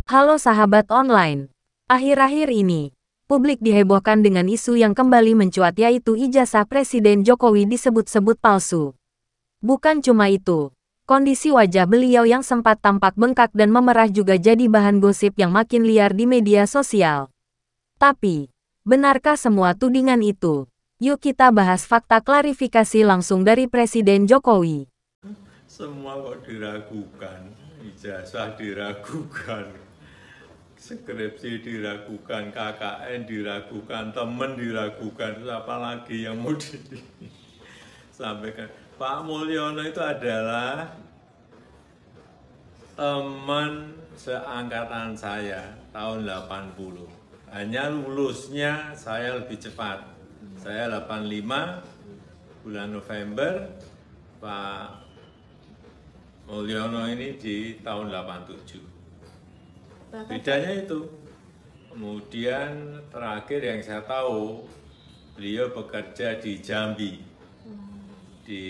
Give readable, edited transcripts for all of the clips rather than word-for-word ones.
Halo sahabat online. Akhir-akhir ini, publik dihebohkan dengan isu yang kembali mencuat yaitu ijazah Presiden Jokowi disebut-sebut palsu. Bukan cuma itu, kondisi wajah beliau yang sempat tampak bengkak dan memerah juga jadi bahan gosip yang makin liar di media sosial. Tapi, benarkah semua tudingan itu? Yuk kita bahas fakta klarifikasi langsung dari Presiden Jokowi. Semua kok diragukan, ijazah diragukan, skripsi diragukan, KKN diragukan, temen diragukan, terus apa lagi yang mau disampaikan? Pak Mulyono itu adalah teman seangkatan saya tahun 80. Hanya lulusnya saya lebih cepat. Saya 85 bulan November, Pak Mulyono ini di tahun 87. Bedanya itu. Kemudian terakhir yang saya tahu, beliau bekerja di Jambi, di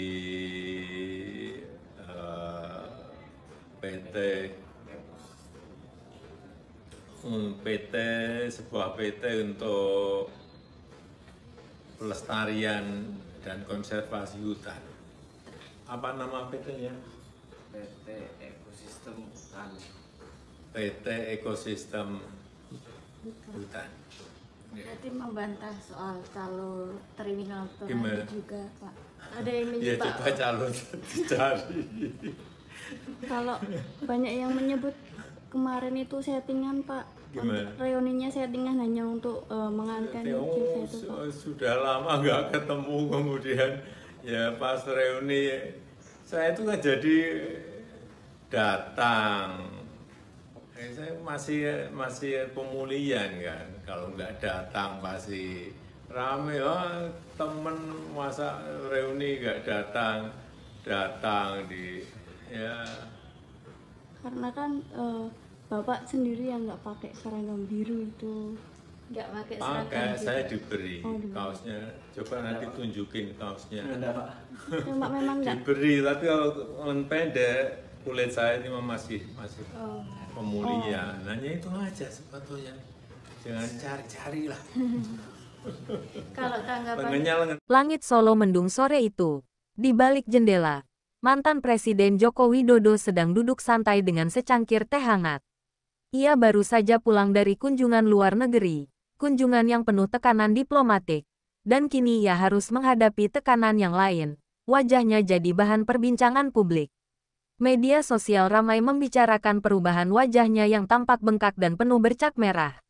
sebuah PT untuk pelestarian dan konservasi hutan. Apa nama PT-nya? PT Ekosistem Hutan. PT Ekosistem Hutan. Berarti membantah soal calon terminal Gimana? juga, Pak. Ada yang Ya menyebut coba calon dicari. kalau banyak yang menyebut kemarin itu settingan, Pak. Gimana? Reuninya settingan hanya untuk mengangkat ijazah itu, Pak. Sudah lama nggak ketemu, kemudian ya pas reuni saya itu kan jadi datang. Saya masih pemulihan kan, kalau nggak datang pasti rame. Oh, temen masa reuni nggak datang di ya. Karena kan Bapak sendiri yang nggak pakai seragam biru itu. Nggak pakai seragam Pakai, biru. saya diberi diberi. kaosnya. Coba nanti tunjukin kaosnya. Ada Pak. Cuma memang nggak. Diberi, tapi kalau lengan pendek kulit saya ini masih Oh. pemulihan. Hanya itu aja sebetulnya. Jangan cari-cari lah. Kalau tanggapan Lengannya lengan. Langit Solo mendung sore itu. Di balik jendela, mantan Presiden Joko Widodo sedang duduk santai dengan secangkir teh hangat. Ia baru saja pulang dari kunjungan luar negeri, kunjungan yang penuh tekanan diplomatik, dan kini ia harus menghadapi tekanan yang lain. Wajahnya jadi bahan perbincangan publik. Media sosial ramai membicarakan perubahan wajahnya yang tampak bengkak dan penuh bercak merah.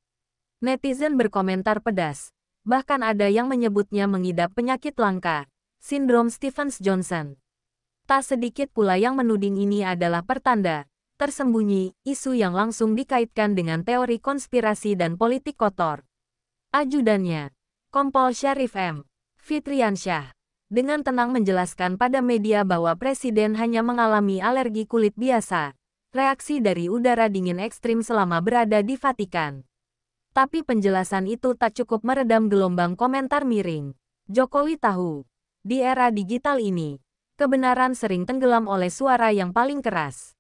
Netizen berkomentar pedas, bahkan ada yang menyebutnya mengidap penyakit langka, sindrom Stevens-Johnson. Tak sedikit pula yang menuding ini adalah pertanda tersembunyi, isu yang langsung dikaitkan dengan teori konspirasi dan politik kotor. Ajudannya, Kompol Syarif M. Fitriansyah, dengan tenang menjelaskan pada media bahwa Presiden hanya mengalami alergi kulit biasa, reaksi dari udara dingin ekstrim selama berada di Vatikan. Tapi penjelasan itu tak cukup meredam gelombang komentar miring. Jokowi tahu, di era digital ini, kebenaran sering tenggelam oleh suara yang paling keras.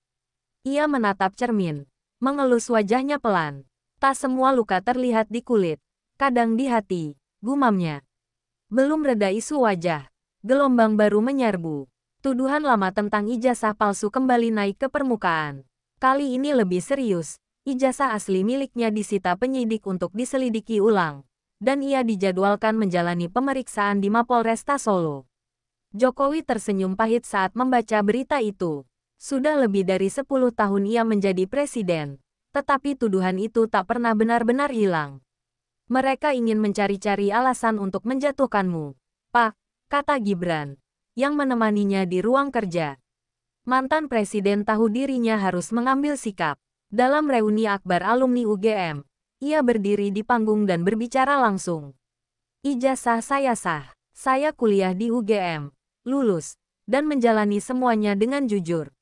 Ia menatap cermin, mengelus wajahnya pelan. Tak semua luka terlihat di kulit, kadang di hati, gumamnya. Belum reda isu wajah, gelombang baru menyerbu. Tuduhan lama tentang ijazah palsu kembali naik ke permukaan. Kali ini lebih serius, ijazah asli miliknya disita penyidik untuk diselidiki ulang, dan ia dijadwalkan menjalani pemeriksaan di Mapolresta Solo. Jokowi tersenyum pahit saat membaca berita itu. Sudah lebih dari 10 tahun ia menjadi presiden, tetapi tuduhan itu tak pernah benar-benar hilang. Mereka ingin mencari-cari alasan untuk menjatuhkanmu, Pak, kata Gibran, yang menemaninya di ruang kerja. Mantan presiden tahu dirinya harus mengambil sikap. Dalam reuni akbar alumni UGM, ia berdiri di panggung dan berbicara langsung. Ijazah saya sah, saya kuliah di UGM, lulus, dan menjalani semuanya dengan jujur.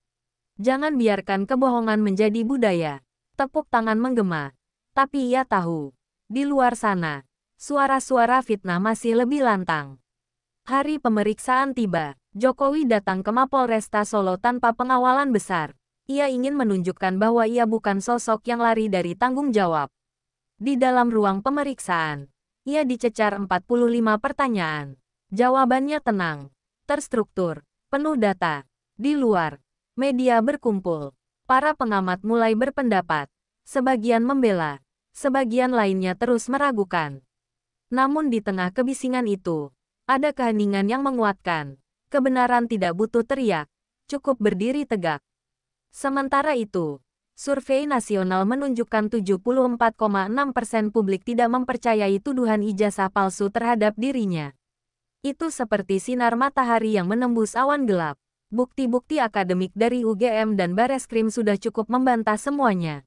Jangan biarkan kebohongan menjadi budaya. Tepuk tangan menggema. Tapi ia tahu, di luar sana, suara-suara fitnah masih lebih lantang. Hari pemeriksaan tiba, Jokowi datang ke Mapolresta Solo tanpa pengawalan besar. Ia ingin menunjukkan bahwa ia bukan sosok yang lari dari tanggung jawab. Di dalam ruang pemeriksaan, ia dicecar 45 pertanyaan. Jawabannya tenang, terstruktur, penuh data. Di luar, media berkumpul. Para pengamat mulai berpendapat. Sebagian membela, sebagian lainnya terus meragukan. Namun di tengah kebisingan itu, ada keheningan yang menguatkan. Kebenaran tidak butuh teriak, cukup berdiri tegak. Sementara itu, survei nasional menunjukkan 74,6% publik tidak mempercayai tuduhan ijazah palsu terhadap dirinya. Itu seperti sinar matahari yang menembus awan gelap. Bukti-bukti akademik dari UGM dan Bareskrim sudah cukup membantah semuanya.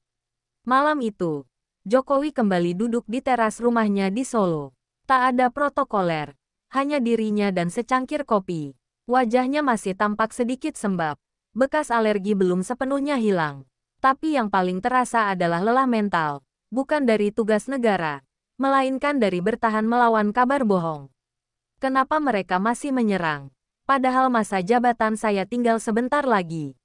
Malam itu, Jokowi kembali duduk di teras rumahnya di Solo. Tak ada protokoler, hanya dirinya dan secangkir kopi. Wajahnya masih tampak sedikit sembab. Bekas alergi belum sepenuhnya hilang. Tapi yang paling terasa adalah lelah mental. Bukan dari tugas negara, melainkan dari bertahan melawan kabar bohong. Kenapa mereka masih menyerang? Padahal masa jabatan saya tinggal sebentar lagi.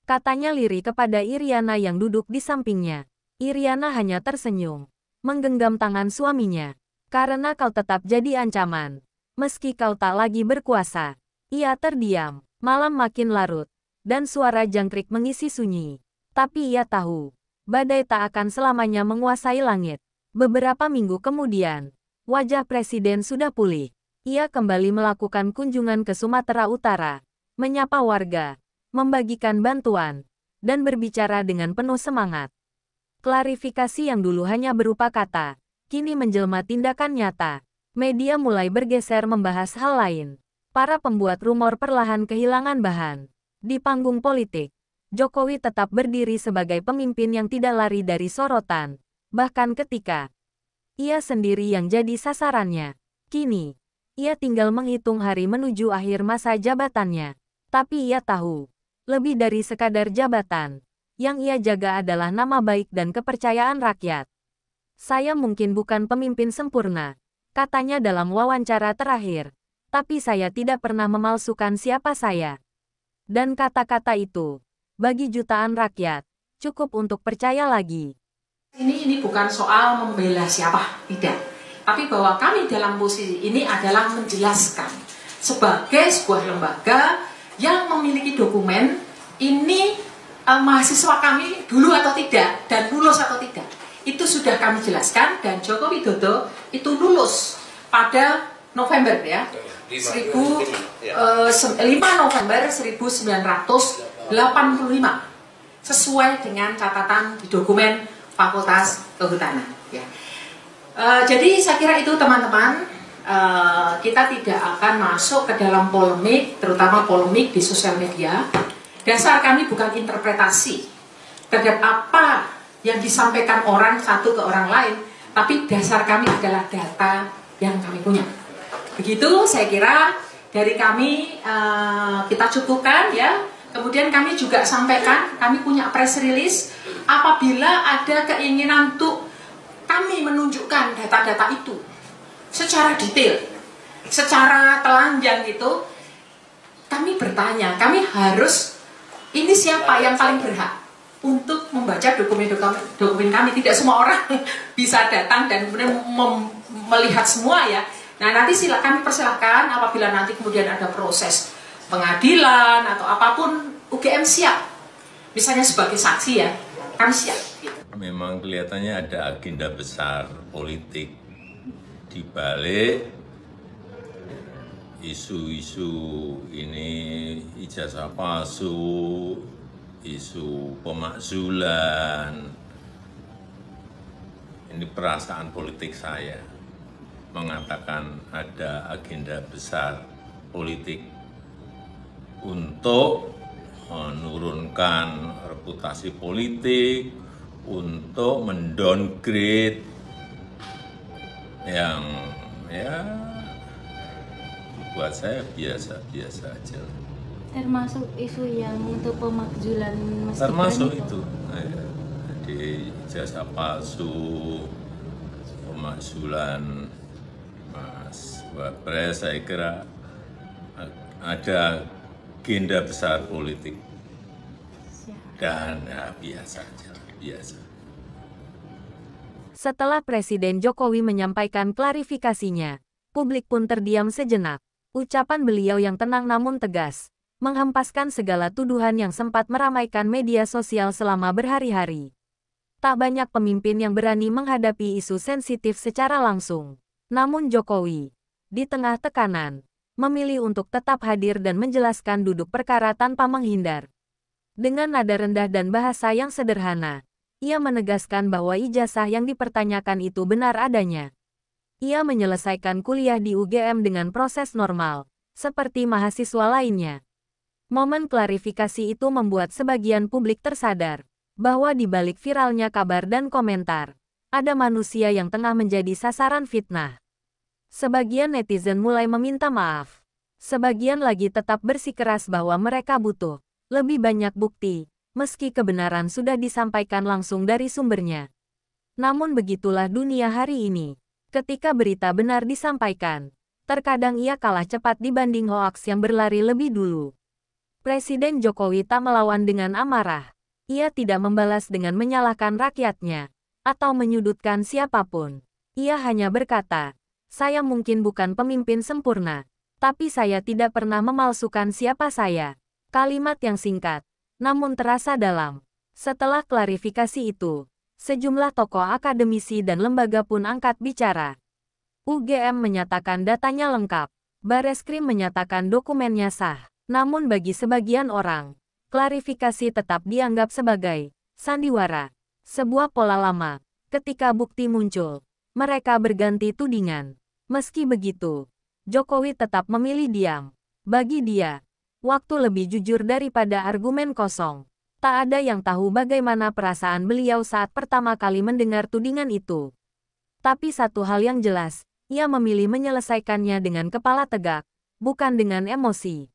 Katanya lirih kepada Iriana yang duduk di sampingnya. Iriana hanya tersenyum, menggenggam tangan suaminya. Karena kau tetap jadi ancaman. Meski kau tak lagi berkuasa. Ia terdiam. Malam makin larut. Dan suara jangkrik mengisi sunyi. Tapi ia tahu, badai tak akan selamanya menguasai langit. Beberapa minggu kemudian, wajah presiden sudah pulih. Ia kembali melakukan kunjungan ke Sumatera Utara, menyapa warga, membagikan bantuan, dan berbicara dengan penuh semangat. Klarifikasi yang dulu hanya berupa kata, kini menjelma tindakan nyata. Media mulai bergeser membahas hal lain. Para pembuat rumor perlahan kehilangan bahan. Di panggung politik, Jokowi tetap berdiri sebagai pemimpin yang tidak lari dari sorotan, bahkan ketika ia sendiri yang jadi sasarannya. Kini, ia tinggal menghitung hari menuju akhir masa jabatannya. Tapi ia tahu, lebih dari sekadar jabatan, yang ia jaga adalah nama baik dan kepercayaan rakyat. Saya mungkin bukan pemimpin sempurna, katanya dalam wawancara terakhir, tapi saya tidak pernah memalsukan siapa saya. Dan kata-kata itu, bagi jutaan rakyat, cukup untuk percaya lagi. Ini bukan soal membela siapa, tidak. Tapi bahwa kami dalam posisi ini adalah menjelaskan sebagai sebuah lembaga yang memiliki dokumen ini mahasiswa kami dulu atau tidak, dan lulus atau tidak. Itu sudah kami jelaskan dan Joko Widodo itu lulus pada November ya. 5 November 1985 sesuai dengan catatan di dokumen Fakultas Kehutanan ya. Jadi saya kira itu teman-teman, kita tidak akan masuk ke dalam polemik, terutama polemik di sosial media. Dasar kami bukan interpretasi terhadap apa yang disampaikan orang satu ke orang lain, tapi dasar kami adalah data yang kami punya. Begitu saya kira dari kami kita cukupkan ya. Kemudian kami juga sampaikan, kami punya press release apabila ada keinginan untuk kami menunjukkan data-data itu secara detail, secara telanjang gitu. Kami bertanya, kami harus, ini siapa yang paling berhak untuk membaca dokumen kami. Tidak semua orang bisa datang dan kemudian melihat semua ya. Nah nanti kami persilahkan apabila nanti kemudian ada proses pengadilan atau apapun, UGM siap. Misalnya sebagai saksi ya, kami siap. Memang kelihatannya ada agenda besar politik di balik isu-isu ini, ijazah palsu, isu pemakzulan. Ini perasaan politik saya mengatakan ada agenda besar politik untuk menurunkan reputasi politik, untuk mendowngrade yang ya buat saya biasa-biasa aja. Termasuk isu yang untuk pemakzulan Mas Gibran termasuk itu. Jadi ijazah palsu, pemakzulan Mas Wapres, saya kira ada agenda besar politik Dan ya, biasa aja, biasa. Setelah Presiden Jokowi menyampaikan klarifikasinya, publik pun terdiam sejenak. Ucapan beliau yang tenang namun tegas, menghempaskan segala tuduhan yang sempat meramaikan media sosial selama berhari-hari. Tak banyak pemimpin yang berani menghadapi isu sensitif secara langsung. Namun Jokowi, di tengah tekanan, memilih untuk tetap hadir dan menjelaskan duduk perkara tanpa menghindar. Dengan nada rendah dan bahasa yang sederhana, ia menegaskan bahwa ijazah yang dipertanyakan itu benar adanya. Ia menyelesaikan kuliah di UGM dengan proses normal, seperti mahasiswa lainnya. Momen klarifikasi itu membuat sebagian publik tersadar bahwa di balik viralnya kabar dan komentar, ada manusia yang tengah menjadi sasaran fitnah. Sebagian netizen mulai meminta maaf. Sebagian lagi tetap bersikeras bahwa mereka butuh lebih banyak bukti, meski kebenaran sudah disampaikan langsung dari sumbernya. Namun begitulah dunia hari ini. Ketika berita benar disampaikan, terkadang ia kalah cepat dibanding hoaks yang berlari lebih dulu. Presiden Jokowi tak melawan dengan amarah. Ia tidak membalas dengan menyalahkan rakyatnya, atau menyudutkan siapapun. Ia hanya berkata, "Saya mungkin bukan pemimpin sempurna, tapi saya tidak pernah memalsukan siapa saya." Kalimat yang singkat, namun terasa dalam. Setelah klarifikasi itu, sejumlah tokoh akademisi dan lembaga pun angkat bicara. UGM menyatakan datanya lengkap. Bareskrim menyatakan dokumennya sah. Namun bagi sebagian orang, klarifikasi tetap dianggap sebagai sandiwara. Sebuah pola lama. Ketika bukti muncul, mereka berganti tudingan. Meski begitu, Jokowi tetap memilih diam. Bagi dia, waktu lebih jujur daripada argumen kosong. Tak ada yang tahu bagaimana perasaan beliau saat pertama kali mendengar tudingan itu. Tapi satu hal yang jelas, ia memilih menyelesaikannya dengan kepala tegak, bukan dengan emosi.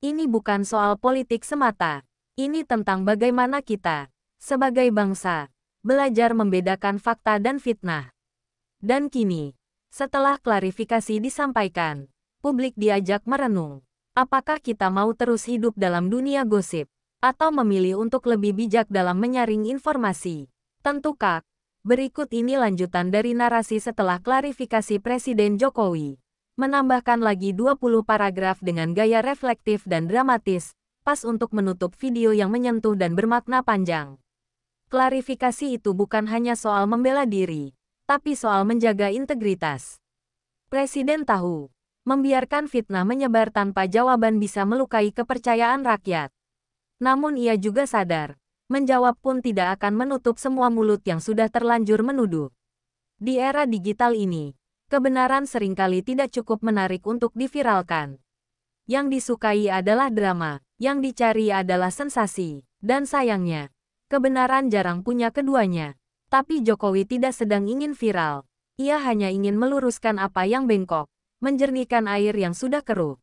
Ini bukan soal politik semata. Ini tentang bagaimana kita, sebagai bangsa, belajar membedakan fakta dan fitnah. Dan kini, setelah klarifikasi disampaikan, publik diajak merenung. Apakah kita mau terus hidup dalam dunia gosip, atau memilih untuk lebih bijak dalam menyaring informasi? Tentu Kak, berikut ini lanjutan dari narasi setelah klarifikasi Presiden Jokowi. Menambahkan lagi 20 paragraf dengan gaya reflektif dan dramatis, pas untuk menutup video yang menyentuh dan bermakna panjang. Klarifikasi itu bukan hanya soal membela diri, tapi soal menjaga integritas. Presiden tahu, membiarkan fitnah menyebar tanpa jawaban bisa melukai kepercayaan rakyat. Namun ia juga sadar, menjawab pun tidak akan menutup semua mulut yang sudah terlanjur menuduh. Di era digital ini, kebenaran seringkali tidak cukup menarik untuk diviralkan. Yang disukai adalah drama, yang dicari adalah sensasi, dan sayangnya, kebenaran jarang punya keduanya. Tapi Jokowi tidak sedang ingin viral, ia hanya ingin meluruskan apa yang bengkok, menjernihkan air yang sudah keruh.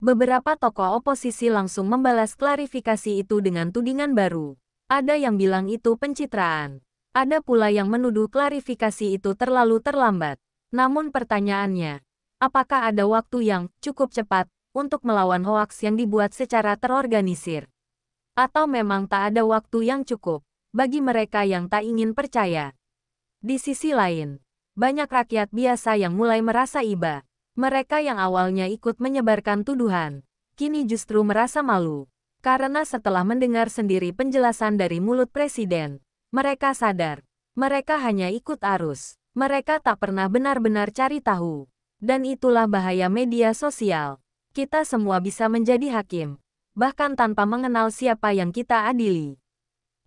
Beberapa tokoh oposisi langsung membalas klarifikasi itu dengan tudingan baru. Ada yang bilang itu pencitraan. Ada pula yang menuduh klarifikasi itu terlalu terlambat. Namun pertanyaannya, apakah ada waktu yang cukup cepat untuk melawan hoaks yang dibuat secara terorganisir? Atau memang tak ada waktu yang cukup bagi mereka yang tak ingin percaya? Di sisi lain, banyak rakyat biasa yang mulai merasa iba. Mereka yang awalnya ikut menyebarkan tuduhan, kini justru merasa malu. Karena setelah mendengar sendiri penjelasan dari mulut Presiden, mereka sadar, mereka hanya ikut arus. Mereka tak pernah benar-benar cari tahu. Dan itulah bahaya media sosial. Kita semua bisa menjadi hakim, bahkan tanpa mengenal siapa yang kita adili.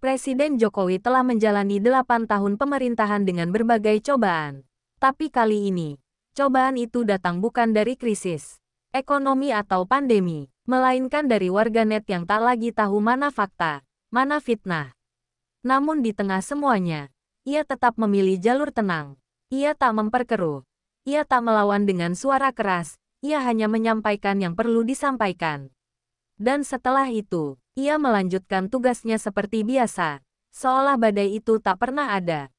Presiden Jokowi telah menjalani 8 tahun pemerintahan dengan berbagai cobaan. Tapi kali ini, cobaan itu datang bukan dari krisis ekonomi atau pandemi, melainkan dari warganet yang tak lagi tahu mana fakta, mana fitnah. Namun di tengah semuanya, ia tetap memilih jalur tenang. Ia tak memperkeruh. Ia tak melawan dengan suara keras. Ia hanya menyampaikan yang perlu disampaikan. Dan setelah itu, ia melanjutkan tugasnya seperti biasa, seolah badai itu tak pernah ada.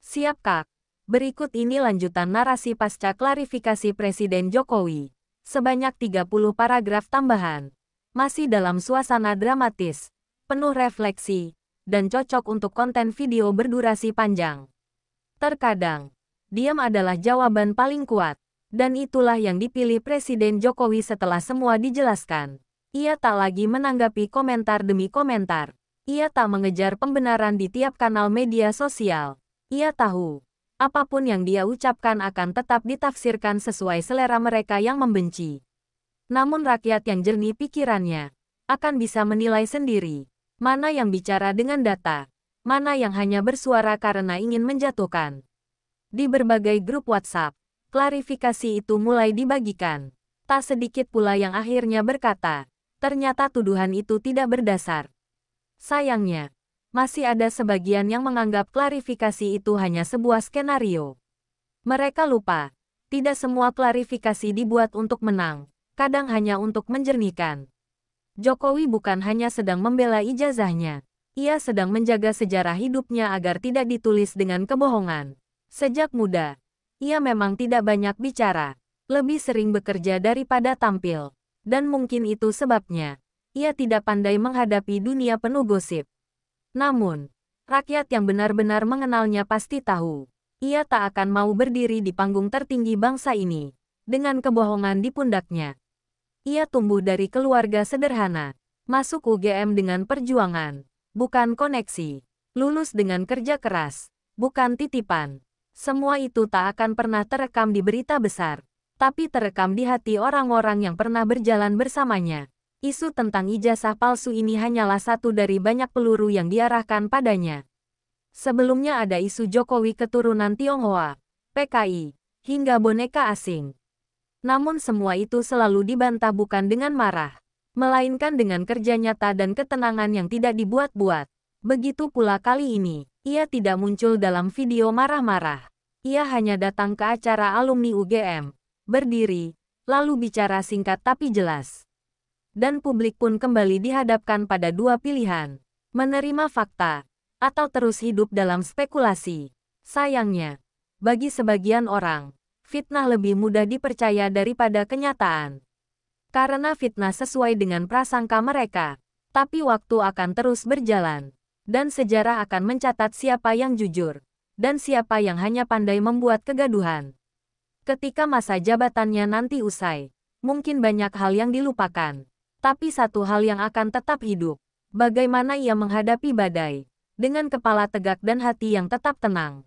Siap Kak. Berikut ini lanjutan narasi pasca klarifikasi Presiden Jokowi. Sebanyak 30 paragraf tambahan. Masih dalam suasana dramatis. penuh refleksi, dan cocok untuk konten video berdurasi panjang. Terkadang, diam adalah jawaban paling kuat, dan itulah yang dipilih Presiden Jokowi setelah semua dijelaskan. Ia tak lagi menanggapi komentar demi komentar. Ia tak mengejar pembenaran di tiap kanal media sosial. Ia tahu, apapun yang dia ucapkan akan tetap ditafsirkan sesuai selera mereka yang membenci. Namun rakyat yang jernih pikirannya akan bisa menilai sendiri mana yang bicara dengan data, mana yang hanya bersuara karena ingin menjatuhkan. Di berbagai grup WhatsApp, klarifikasi itu mulai dibagikan. Tak sedikit pula yang akhirnya berkata, ternyata tuduhan itu tidak berdasar. Sayangnya, masih ada sebagian yang menganggap klarifikasi itu hanya sebuah skenario. Mereka lupa, tidak semua klarifikasi dibuat untuk menang, kadang hanya untuk menjernihkan. Jokowi bukan hanya sedang membela ijazahnya, ia sedang menjaga sejarah hidupnya agar tidak ditulis dengan kebohongan. Sejak muda, ia memang tidak banyak bicara, lebih sering bekerja daripada tampil, dan mungkin itu sebabnya ia tidak pandai menghadapi dunia penuh gosip. Namun, rakyat yang benar-benar mengenalnya pasti tahu, ia tak akan mau berdiri di panggung tertinggi bangsa ini dengan kebohongan di pundaknya. Ia tumbuh dari keluarga sederhana, masuk UGM dengan perjuangan, bukan koneksi, lulus dengan kerja keras, bukan titipan. Semua itu tak akan pernah terekam di berita besar, tapi terekam di hati orang-orang yang pernah berjalan bersamanya. Isu tentang ijazah palsu ini hanyalah satu dari banyak peluru yang diarahkan padanya. Sebelumnya ada isu Jokowi keturunan Tionghoa, PKI, hingga boneka asing. Namun semua itu selalu dibantah bukan dengan marah, melainkan dengan kerja nyata dan ketenangan yang tidak dibuat-buat. Begitu pula kali ini, ia tidak muncul dalam video marah-marah. Ia hanya datang ke acara alumni UGM, berdiri, lalu bicara singkat tapi jelas. Dan publik pun kembali dihadapkan pada dua pilihan, menerima fakta, atau terus hidup dalam spekulasi. Sayangnya, bagi sebagian orang, fitnah lebih mudah dipercaya daripada kenyataan. Karena fitnah sesuai dengan prasangka mereka, tapi waktu akan terus berjalan, dan sejarah akan mencatat siapa yang jujur, dan siapa yang hanya pandai membuat kegaduhan. Ketika masa jabatannya nanti usai, mungkin banyak hal yang dilupakan, tapi satu hal yang akan tetap hidup, bagaimana ia menghadapi badai, dengan kepala tegak dan hati yang tetap tenang.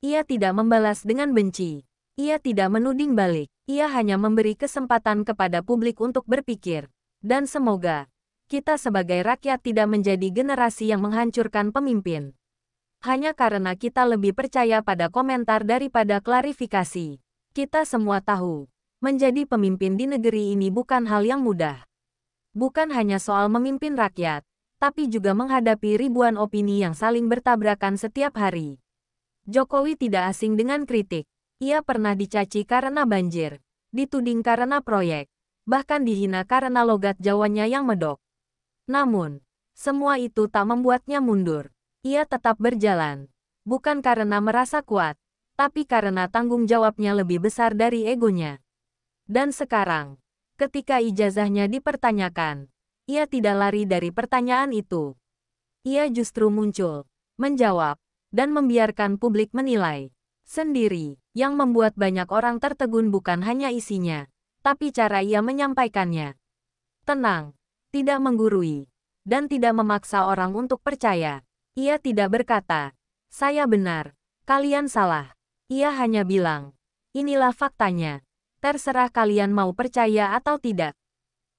Ia tidak membalas dengan benci. Ia tidak menuding balik, ia hanya memberi kesempatan kepada publik untuk berpikir. Dan semoga, kita sebagai rakyat tidak menjadi generasi yang menghancurkan pemimpin. Hanya karena kita lebih percaya pada komentar daripada klarifikasi. Kita semua tahu, menjadi pemimpin di negeri ini bukan hal yang mudah. Bukan hanya soal memimpin rakyat, tapi juga menghadapi ribuan opini yang saling bertabrakan setiap hari. Jokowi tidak asing dengan kritik. Ia pernah dicaci karena banjir, dituding karena proyek, bahkan dihina karena logat Jawanya yang medok. Namun, semua itu tak membuatnya mundur. Ia tetap berjalan, bukan karena merasa kuat, tapi karena tanggung jawabnya lebih besar dari egonya. Dan sekarang, ketika ijazahnya dipertanyakan, ia tidak lari dari pertanyaan itu. Ia justru muncul, menjawab, dan membiarkan publik menilai sendiri. Yang membuat banyak orang tertegun bukan hanya isinya, tapi cara ia menyampaikannya. Tenang, tidak menggurui, dan tidak memaksa orang untuk percaya. Ia tidak berkata, "Saya benar, kalian salah." Ia hanya bilang, "Inilah faktanya. Terserah kalian mau percaya atau tidak."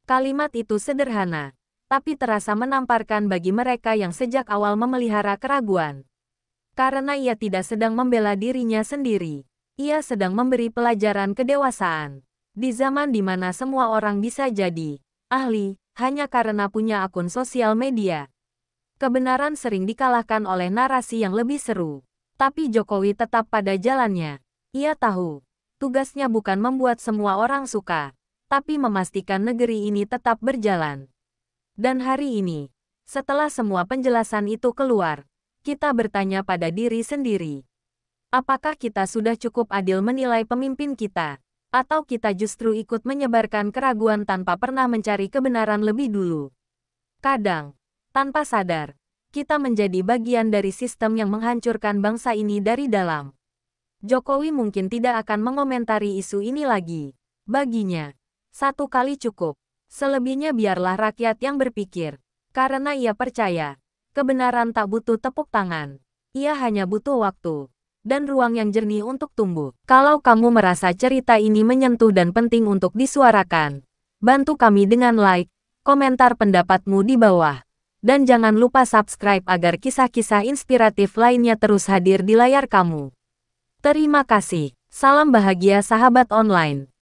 Kalimat itu sederhana, tapi terasa menamparkan bagi mereka yang sejak awal memelihara keraguan. Karena ia tidak sedang membela dirinya sendiri. Ia sedang memberi pelajaran kedewasaan. Di zaman di mana semua orang bisa jadi ahli, hanya karena punya akun sosial media. Kebenaran sering dikalahkan oleh narasi yang lebih seru. Tapi Jokowi tetap pada jalannya. Ia tahu, tugasnya bukan membuat semua orang suka, tapi memastikan negeri ini tetap berjalan. Dan hari ini, setelah semua penjelasan itu keluar, kita bertanya pada diri sendiri. Apakah kita sudah cukup adil menilai pemimpin kita? Atau kita justru ikut menyebarkan keraguan tanpa pernah mencari kebenaran lebih dulu? Kadang, Tanpa sadar, kita menjadi bagian dari sistem yang menghancurkan bangsa ini dari dalam. Jokowi mungkin tidak akan mengomentari isu ini lagi. Baginya, satu kali cukup. Selebihnya biarlah rakyat yang berpikir. Karena ia percaya, kebenaran tak butuh tepuk tangan. Ia hanya butuh waktu dan ruang yang jernih untuk tumbuh. Kalau kamu merasa cerita ini menyentuh dan penting untuk disuarakan, bantu kami dengan like, komentar pendapatmu di bawah. Dan jangan lupa subscribe agar kisah-kisah inspiratif lainnya terus hadir di layar kamu. Terima kasih. Salam bahagia sahabat online.